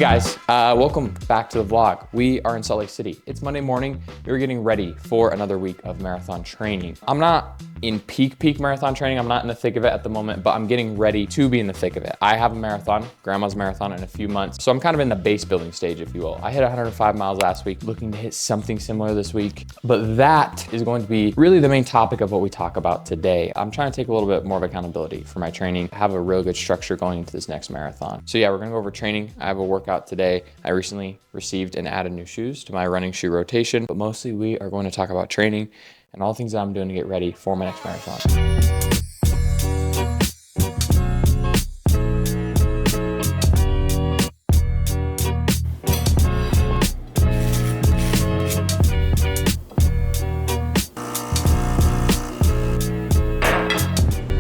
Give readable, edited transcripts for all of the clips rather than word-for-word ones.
guys, welcome back to the vlog. We are in Salt Lake City. It's Monday morning. We're getting ready for another week of marathon training. I'm not in peak marathon training. I'm not in the thick of it at the moment, but I'm getting ready to be in the thick of it. I have a marathon, grandma's marathon in a few months. So I'm kind of in the base building stage, if you will. I hit 105 miles last week, looking to hit something similar this week. But that is going to be really the main topic of what we talk about today. I'm trying to take a little bit more of accountability for my training, have a real good structure going into this next marathon. So yeah, we're gonna go over training. I have a workout today. I recently received and added new shoes to my running shoe rotation, but mostly we are going to talk about training and all the things that I'm doing to get ready for my next marathon.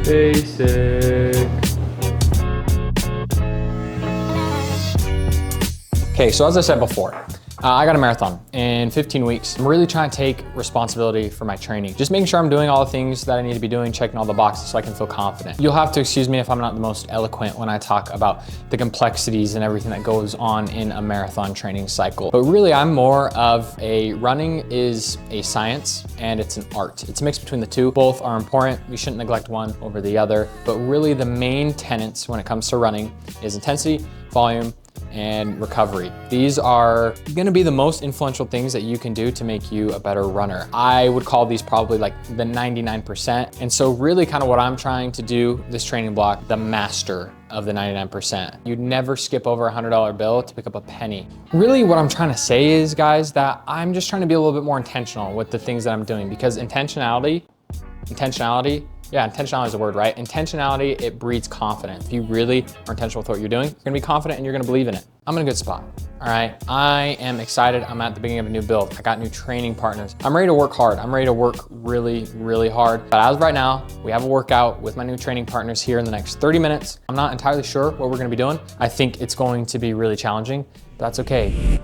Basic. Okay, so as I said before, I got a marathon in 15 weeks. I'm really trying to take responsibility for my training. Just making sure I'm doing all the things that I need to be doing, checking all the boxes so I can feel confident. You'll have to excuse me if I'm not the most eloquent when I talk about the complexities and everything that goes on in a marathon training cycle. But really, I'm more of a running is a science and it's an art. It's a mix between the two. Both are important. We shouldn't neglect one over the other. But really the main tenets when it comes to running is intensity, volume, and recovery. These are gonna be the most influential things that you can do to make you a better runner. I would call these probably like the 99%. And so really kind of what I'm trying to do this training block, the master of the 99%. You'd never skip over a $100 bill to pick up a penny. Really what I'm trying to say is, guys, that I'm just trying to be a little bit more intentional with the things that I'm doing, because intentionality, yeah, intentionality is a word, right? Intentionality, it breeds confidence. If you really are intentional with what you're doing, you're gonna be confident and you're gonna believe in it. I'm in a good spot, all right? I am excited. I'm at the beginning of a new build. I got new training partners. I'm ready to work hard. I'm ready to work really, really hard. But as of right now, we have a workout with my new training partners here in the next 30 minutes. I'm not entirely sure what we're gonna be doing. I think it's going to be really challenging, but that's okay.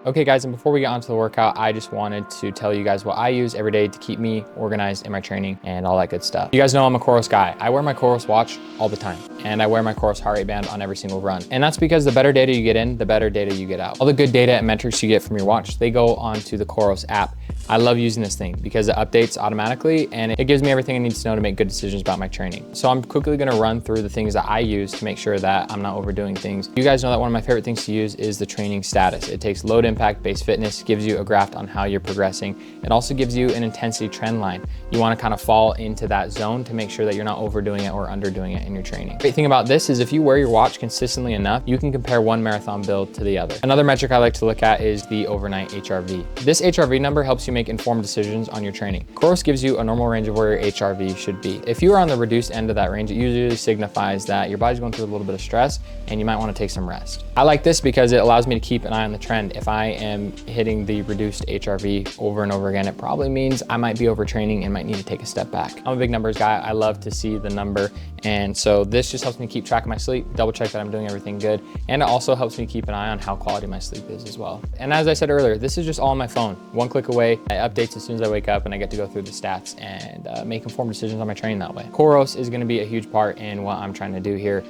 Okay guys, and before we get onto the workout, I just wanted to tell you guys what I use every day to keep me organized in my training and all that good stuff. You guys know I'm a COROS guy. I wear my COROS watch all the time, and I wear my COROS heart rate band on every single run. And that's because the better data you get in, the better data you get out. All the good data and metrics you get from your watch, they go onto the COROS app. I love using this thing because it updates automatically and it gives me everything I need to know to make good decisions about my training. So I'm quickly gonna run through the things that I use to make sure that I'm not overdoing things. You guys know that one of my favorite things to use is the training status. It takes load impact based fitness, gives you a graph on how you're progressing. It also gives you an intensity trend line. You wanna kind of fall into that zone to make sure that you're not overdoing it or underdoing it in your training. Great thing about this is if you wear your watch consistently enough, you can compare one marathon build to the other. Another metric I like to look at is the overnight HRV. This HRV number helps you make informed decisions on your training. COROS gives you a normal range of where your HRV should be. If you are on the reduced end of that range, it usually signifies that your body's going through a little bit of stress and you might want to take some rest. I like this because it allows me to keep an eye on the trend. If I am hitting the reduced HRV over and over again, it probably means I might be overtraining and might need to take a step back. I'm a big numbers guy. I love to see the number. And so this just helps me keep track of my sleep, double check that I'm doing everything good. And it also helps me keep an eye on how quality my sleep is as well. And as I said earlier, this is just all on my phone. One click away, I update as soon as I wake up and I get to go through the stats and make informed decisions on my training that way. COROS is gonna be a huge part in what I'm trying to do here.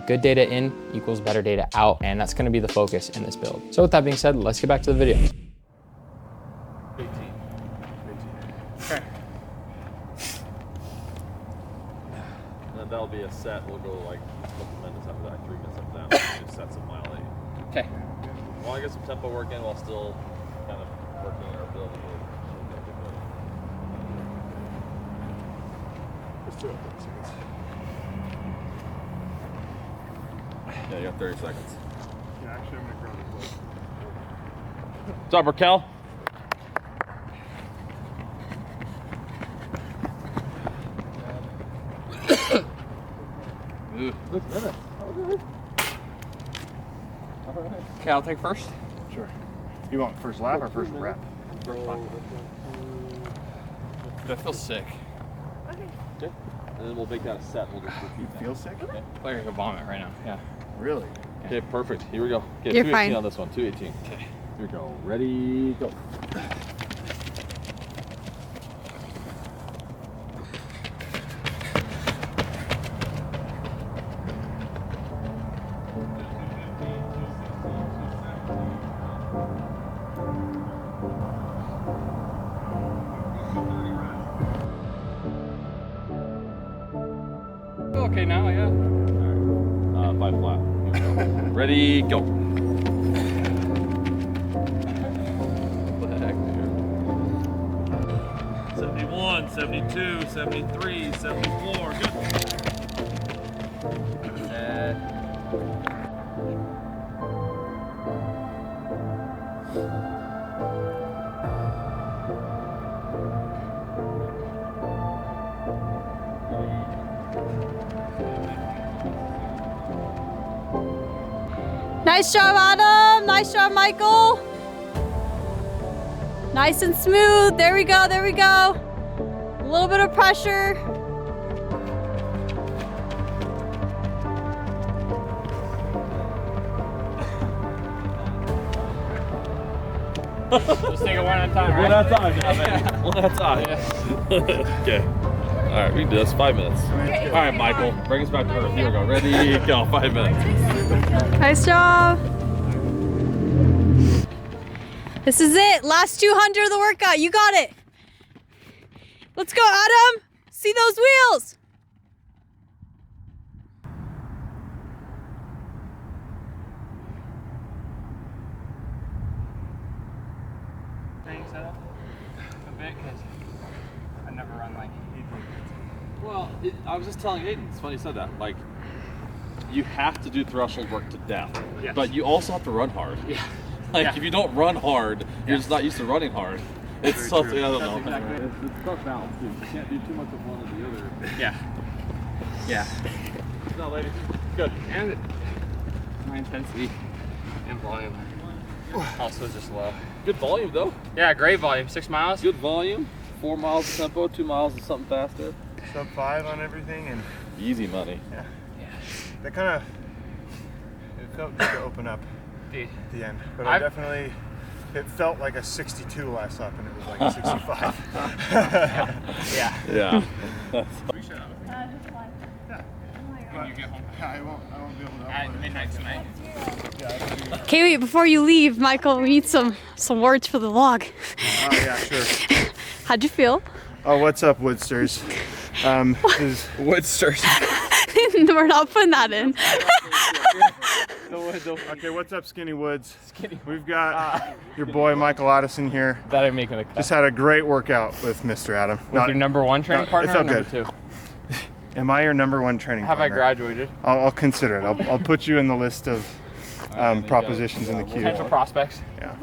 Good data in equals better data out, and that's gonna be the focus in this build. So with that being said, let's get back to the video. 18. Okay. And then that'll be a set. We'll go like a couple minutes after that, 3 minutes after that. Just sets of mile 8. Okay. We want to get some tempo work in while still kind of working on our build. Let's do it. 30 seconds. Yeah, you got 30 seconds. Yeah, actually, I'm going to grab it close. What's up, Raquel? Okay, I'll take first. Sure. You want first lap or first rep? First lap. I feel sick. Okay. And then we'll make that a set. We'll just repeat that. Feel sick? Okay. Like I could vomit right now. Yeah. Really? Okay, perfect. Here we go. Okay, You're 218 fine. on this one. 218. Okay. Here we go. Ready, go. okay now, yeah. All right. 5 flat. Here we go. Ready, go. What the heck, dude? 71, 72, 73, 74. Good. Nice job, Adam. Nice job, Michael. Nice and smooth. There we go. There we go. A little bit of pressure. Just take it one at a time, right? One at a time, yeah, one at a time. Okay. All right, we can do this. 5 minutes. All right, Michael, bring us back to earth. Here we go. Ready, go. 5 minutes. Nice job. This is it. Last 200 of the workout. You got it. Let's go, Adam. See those wheels. Thanks, Adam. A bit, because I never run like Well, I was just telling Aiden, it's funny you said that. Like, you have to do threshold work to death, Yes. but you also have to run hard. Yeah. Like, Yeah. if you don't run hard, you're just not used to running hard. It's Very something, true. I don't That's know. exactly it. It's tough balance, too. You can't do too much of one or the other. Yeah. Yeah. No, ladies. Good. And my intensity and volume also just low. Good volume, though. Yeah, great volume. 6 miles. Good volume. 4 miles of tempo, 2 miles of something faster. Sub 5 on everything, and Easy money. yeah, that kind of it felt good to open up Dude. at the end, but I definitely it felt like a 62 last lap, and it was like a 65. Yeah. Yeah. When you get home I won't be able to. at midnight tonight. Okay, wait, before you leave, Michael, we need some words for the vlog. Oh yeah, sure. How'd you feel? Oh, what's up, Woodsters? This is Woodsters. We're not putting that in. okay. What's up, Skinny Woods? We've got your boy Michael Addison here. That ain't making a cut. Just had a great workout with Mr. Adam. With your number one training it partner or felt number good. 2? Am I your number one training Have I partner? graduated? I'll consider it. I'll put you in the list of propositions in the queue. Potential prospects? Yeah.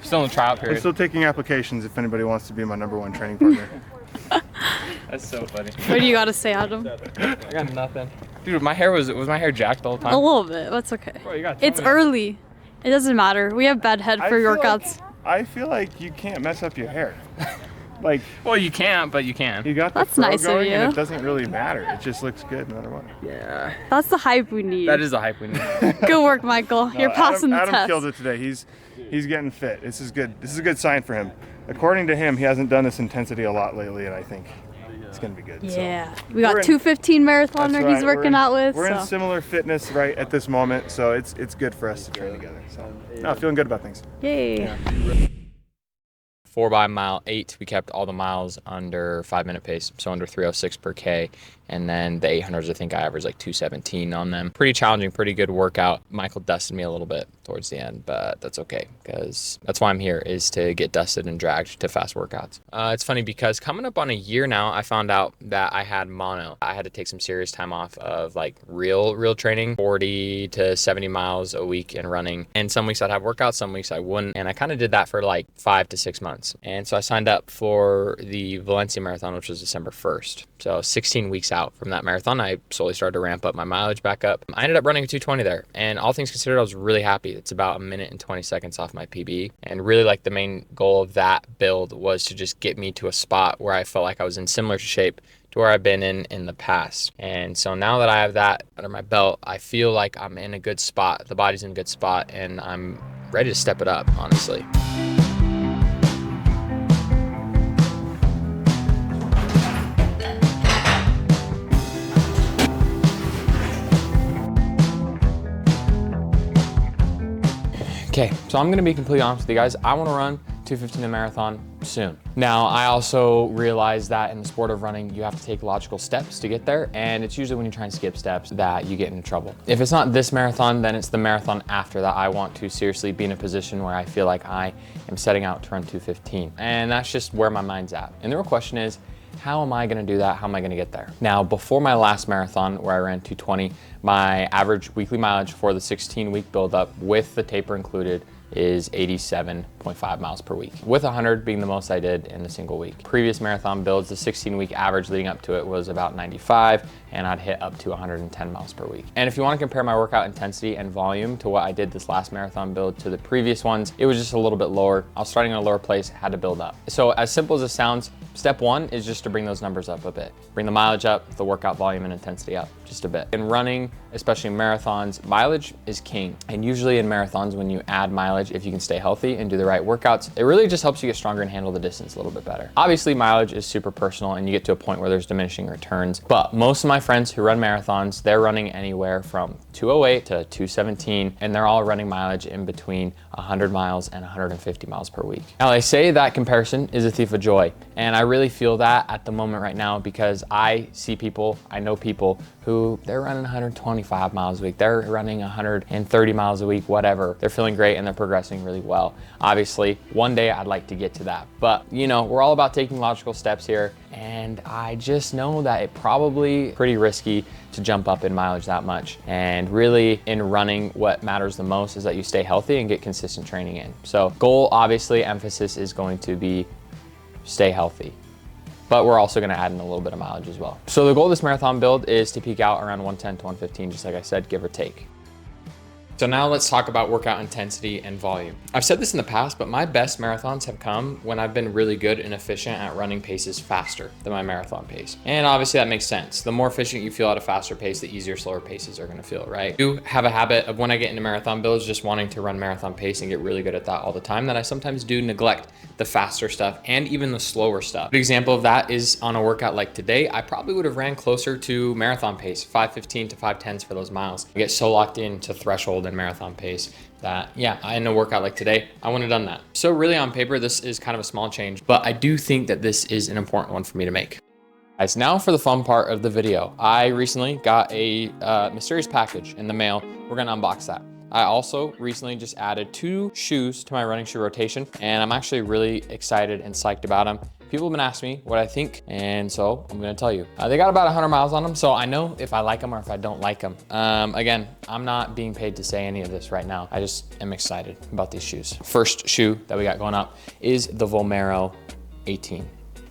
Still in the trial I'm period. still taking applications if anybody wants to be my number one training partner. That's so funny. What do you got to say, Adam? I got nothing. Dude, my hair was my hair jacked the whole time? A little bit. That's okay. Bro, you gotta tell It's me. early. It doesn't matter. We have bedhead I for feel workouts. I feel like you can't mess up your hair. Like Well, you can't, but you can. you got the That's fro nice of going, and you. it doesn't really matter. It just looks good no matter what. Yeah. That's the hype we need. That is the hype we need. Good work, Michael. You're passing the Adam test. killed it today. He's getting fit. This is good. This is a good sign for him. According to him, he hasn't done this intensity a lot lately, and I think it's gonna be good. Yeah. We We're got in- 215 marathoner That's he's right. working out with. We're in so. similar fitness right at this moment, so it's good for us to train together. So no, feeling good about things. Yay. 4 by mile 8, we kept all the miles under 5-minute pace, so under 306 per K. And then the 800s, I think I averaged like 217 on them. Pretty challenging, pretty good workout. Michael dusted me a little bit towards the end, but that's okay, because that's why I'm here, is to get dusted and dragged to fast workouts. It's funny because coming up on a year now, I found out that I had mono. I had to take some serious time off of like real training, 40 to 70 miles a week in running. And some weeks I'd have workouts, some weeks I wouldn't. And I kind of did that for like 5 to 6 months. And so I signed up for the Valencia Marathon, which was December 1st. So 16 weeks out from that marathon, I slowly started to ramp up my mileage back up. I ended up running a 220 there, and all things considered, I was really happy. It's about 1 minute and 20 seconds off my PB. And really, like, the main goal of that build was to just get me to a spot where I felt like I was in similar shape to where I've been in the past. And so now that I have that under my belt, I feel like I'm in a good spot. The body's in a good spot, and I'm ready to step it up, honestly. Okay, so I'm gonna be completely honest with you guys. I wanna run 2:15 a marathon soon. Now, I also realize that in the sport of running, you have to take logical steps to get there, and it's usually when you try and skip steps that you get into trouble. If it's not this marathon, then it's the marathon after that I want to seriously be in a position where I feel like I am setting out to run 2:15. And that's just where my mind's at. And the real question is, how am I gonna do that? How am I gonna get there? Now, before my last marathon where I ran 2:20, my average weekly mileage for the 16-week buildup with the taper included is 87.5 miles per week, with 100 being the most I did in a single week. Previous marathon builds, the 16-week average leading up to it was about 95, and I'd hit up to 110 miles per week. And if you want to compare my workout intensity and volume to what I did this last marathon build to the previous ones, it was just a little bit lower. I was starting at a lower place, had to build up. So as simple as it sounds, step one is just to bring those numbers up a bit. Bring the mileage up, the workout volume and intensity up just a bit. In running, especially in marathons, mileage is king. And usually in marathons, when you add mileage, if you can stay healthy and do the right workouts, it really just helps you get stronger and handle the distance a little bit better. Obviously, mileage is super personal and you get to a point where there's diminishing returns. But most of my friends who run marathons, they're running anywhere from 208 to 217, and they're all running mileage in between 100 miles and 150 miles per week. Now, they say that comparison is a thief of joy. And I really feel that at the moment right now because I see people, I know people who they're running 125 miles a week, they're running 130 miles a week, whatever. They're feeling great and they're progressing really well. Obviously, one day I'd like to get to that. But you know, we're all about taking logical steps here. And I just know that it probably pretty risky to jump up in mileage that much. And really in running, what matters the most is that you stay healthy and get consistent training in. So goal, obviously, emphasis is going to be stay healthy. But we're also gonna add in a little bit of mileage as well. So the goal of this marathon build is to peak out around 110 to 115, just like I said, give or take. So now let's talk about workout intensity and volume. I've said this in the past, but my best marathons have come when I've been really good and efficient at running paces faster than my marathon pace. And obviously that makes sense. The more efficient you feel at a faster pace, the easier slower paces are gonna feel, right? I do have a habit of when I get into marathon builds, just wanting to run marathon pace and get really good at that all the time, that I sometimes do neglect the faster stuff and even the slower stuff. An example of that is on a workout like today, I probably would have ran closer to marathon pace, 5:15 to 5:10s for those miles. I get so locked into threshold and marathon pace that, yeah, in a workout like today, I wouldn't have done that. So really on paper, this is kind of a small change, but I do think that this is an important one for me to make. Guys, now for the fun part of the video. I recently got a mysterious package in the mail. We're gonna unbox that. I also recently just added 2 shoes to my running shoe rotation, and I'm actually really excited and psyched about them. People have been asking me what I think, and so I'm gonna tell you. They got about 100 miles on them, so I know if I like them or if I don't like them. Again, I'm not being paid to say any of this right now. I just am excited about these shoes. First shoe that we got going up is the Vomero 18.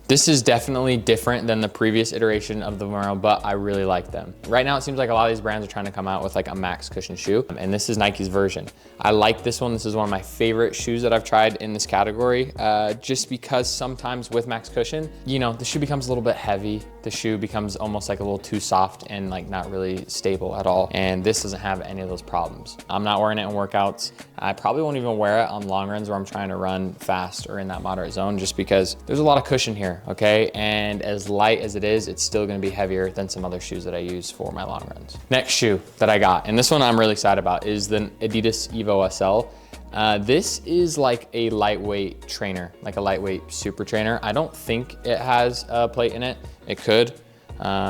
This is definitely different than the previous iteration of the Vomero, but I really like them. Right now, it seems like a lot of these brands are trying to come out with like a max cushion shoe, and this is Nike's version. I like this one. This is one of my favorite shoes that I've tried in this category, just because sometimes with max cushion, you know, the shoe becomes a little bit heavy. The shoe becomes almost like a little too soft and like not really stable at all. And this doesn't have any of those problems. I'm not wearing it in workouts. I probably won't even wear it on long runs where I'm trying to run fast or in that moderate zone, just because there's a lot of cushion here. Okay, and as light as it is, it's still gonna be heavier than some other shoes that I use for my long runs. Next shoe that I got, and this one I'm really excited about, is the Adidas Evo SL. This is like a lightweight trainer, like a lightweight super trainer. I don't think it has a plate in it. It could.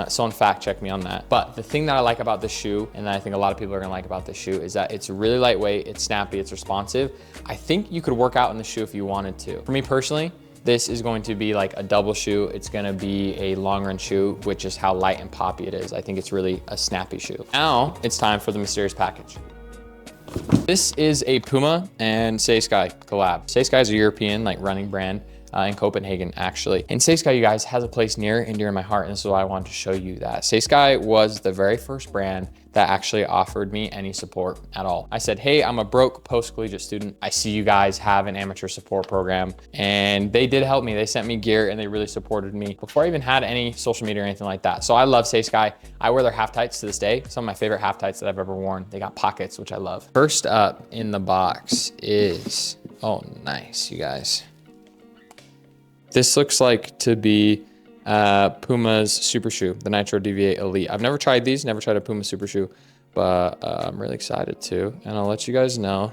Someone fact check me on that. But the thing that I like about this shoe, and that I think a lot of people are gonna like about this shoe, is that it's really lightweight, it's snappy, it's responsive. I think you could work out in the shoe if you wanted to. For me personally, this is going to be like a double shoe. It's gonna be a long run shoe, which is how light and poppy it is. I think it's really a snappy shoe. Now it's time for the mysterious package. This is a Puma and Say Sky collab. Say Sky is a European like running brand in Copenhagen, actually. And Say Sky, you guys, has a place near and dear in my heart, and this is why I wanted to show you that. Say Sky was the very first brand that actually offered me any support at all. I said, hey, I'm a broke post-collegiate student. I see you guys have an amateur support program, and they did help me. They sent me gear and they really supported me before I even had any social media or anything like that. So I love Say Sky. I wear their half tights to this day. Some of my favorite half tights that I've ever worn. They got pockets, which I love. First up in the box is, oh, nice, you guys. This looks like to be Puma's super shoe, the Nitro DV8 Elite. I've never tried these, never tried a Puma super shoe, but I'm really excited to, and I'll let you guys know.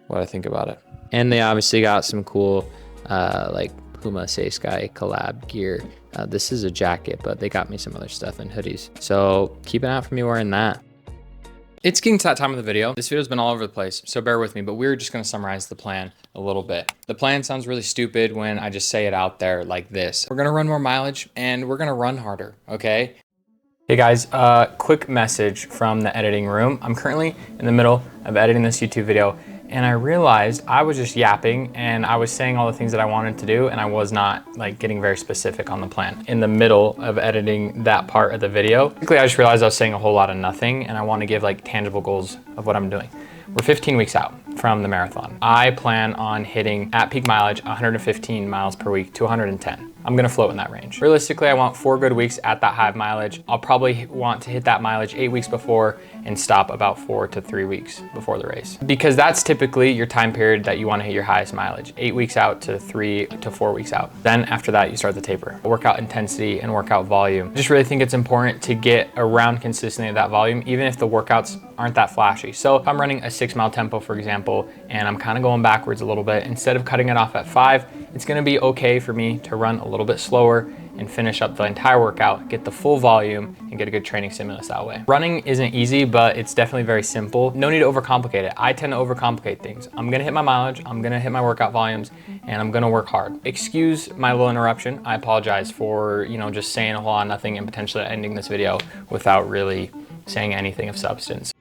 what I think about it. And they obviously got some cool like Puma Say Sky collab gear. This is a jacket, but they got me some other stuff and hoodies. So keep an eye out for me wearing that. It's getting to that time of the video. This video's been all over the place, so bear with me, but we're just gonna summarize the plan a little bit. The plan sounds really stupid when I just say it out there like this. We're gonna run more mileage and we're gonna run harder, okay? Hey guys, quick message from the editing room. I'm currently in the middle of editing this YouTube video, and I realized I was just yapping and I was saying all the things that I wanted to do, and I was not like getting very specific on the plan. In the middle of editing that part of the video, quickly I just realized I was saying a whole lot of nothing, and I want to give like tangible goals of what I'm doing. We're 15 weeks out from the marathon. I plan on hitting at peak mileage 115 miles per week to 110. I'm gonna float in that range. Realistically, I want 4 good weeks at that high mileage. I'll probably want to hit that mileage 8 weeks before and stop about 4 to 3 weeks before the race. Because that's typically your time period that you wanna hit your highest mileage, 8 weeks out to 3 to 4 weeks out. Then after that, you start the taper. Workout intensity and workout volume. I just really think it's important to get around consistently at that volume, even if the workouts aren't that flashy. So if I'm running a 6-mile tempo, for example, and I'm kind of going backwards a little bit, instead of cutting it off at 5, it's gonna be okay for me to run a little bit slower and finish up the entire workout, get the full volume, and get a good training stimulus that way. Running isn't easy, but it's definitely very simple. No need to overcomplicate it. I tend to overcomplicate things. I'm gonna hit my mileage, I'm gonna hit my workout volumes, and I'm gonna work hard. Excuse my little interruption. I apologize for, just saying a whole lot of nothing and potentially ending this video without really saying anything of substance.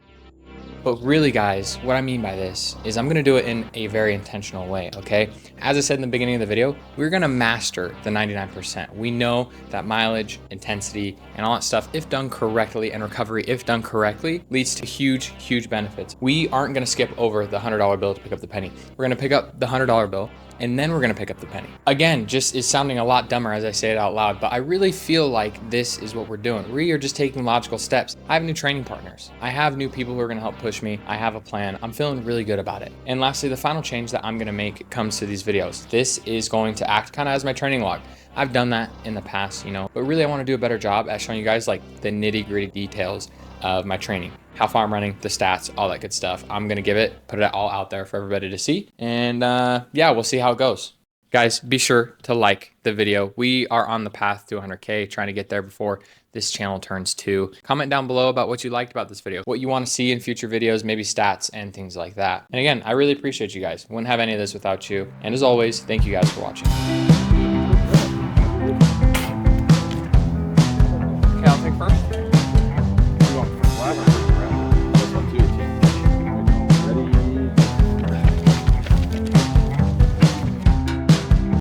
But really guys, what I mean by this is I'm gonna do it in a very intentional way, okay? As I said in the beginning of the video, we're gonna master the 99%. We know that mileage, intensity, and all that stuff, if done correctly, and recovery, if done correctly, leads to huge, huge benefits. We aren't gonna skip over the $100 bill to pick up the penny. We're gonna pick up the $100 bill, and then we're gonna pick up the penny. Again, just is sounding a lot dumber as I say it out loud, but I really feel like this is what we're doing. We are just taking logical steps. I have new training partners. I have new people who are gonna help push me. I have a plan. I'm feeling really good about it. And lastly, the final change that I'm gonna make comes to these videos. This is going to act kind of as my training log. I've done that in the past, but really I wanna do a better job at showing you guys like the nitty-gritty details of my training, how far I'm running, the stats, all that good stuff. I'm gonna put it all out there for everybody to see. And yeah, we'll see how it goes. Guys, be sure to like the video. We are on the path to 100K, trying to get there before this channel turns 2. Comment down below about what you liked about this video, what you want to see in future videos, maybe stats and things like that. And again, I really appreciate you guys. Wouldn't have any of this without you. And as always, thank you guys for watching.